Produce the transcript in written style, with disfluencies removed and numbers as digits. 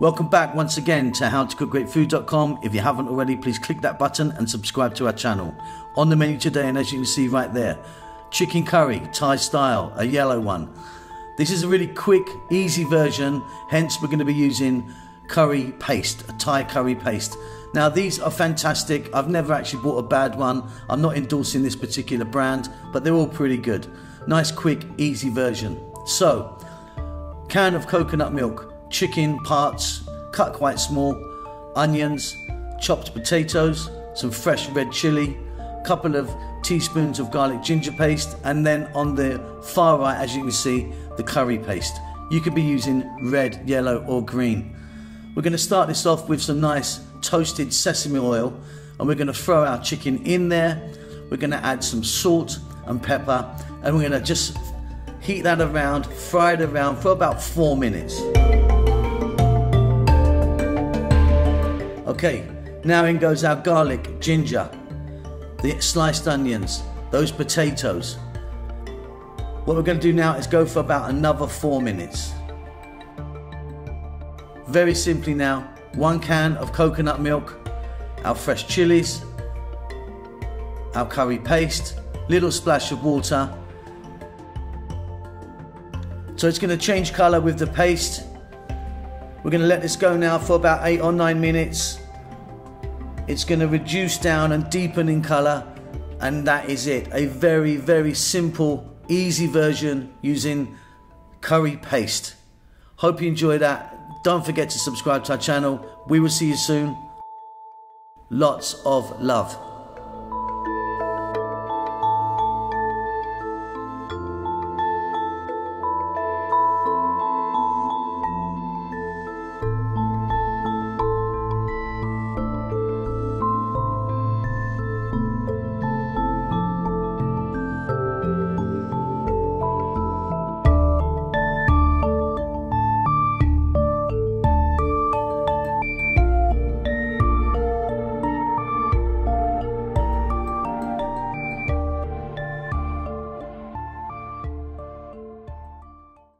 Welcome back once again to howtocookgreatfood.com. If you haven't already, please click that button and subscribe to our channel. On the menu today, and as you can see right there, chicken curry, Thai style, a yellow one. This is a really quick, easy version, hence we're going to be using curry paste, a Thai curry paste. Now these are fantastic. I've never actually bought a bad one. I'm not endorsing this particular brand, but they're all pretty good. Nice, quick, easy version. So, can of coconut milk, chicken parts cut quite small, onions, chopped potatoes, some fresh red chili, couple of teaspoons of garlic ginger paste, and then on the far right, as you can see, the curry paste. You could be using red, yellow or green. We're going to start this off with some nice toasted sesame oil, and we're going to throw our chicken in there. We're going to add some salt and pepper, and we're going to just heat that around, fry it around for about 4 minutes. Okay, now in goes our garlic, ginger, the sliced onions, those potatoes. What we're going to do now is go for about another 4 minutes. Very simply now, 1 can of coconut milk, our fresh chilies, our curry paste, little splash of water. So it's going to change colour with the paste. We're going to let this go now for about 8 or 9 minutes. It's going to reduce down and deepen in colour, and that is it. A very, very simple, easy version using curry paste. Hope you enjoyed that. Don't forget to subscribe to our channel. We will see you soon. Lots of love.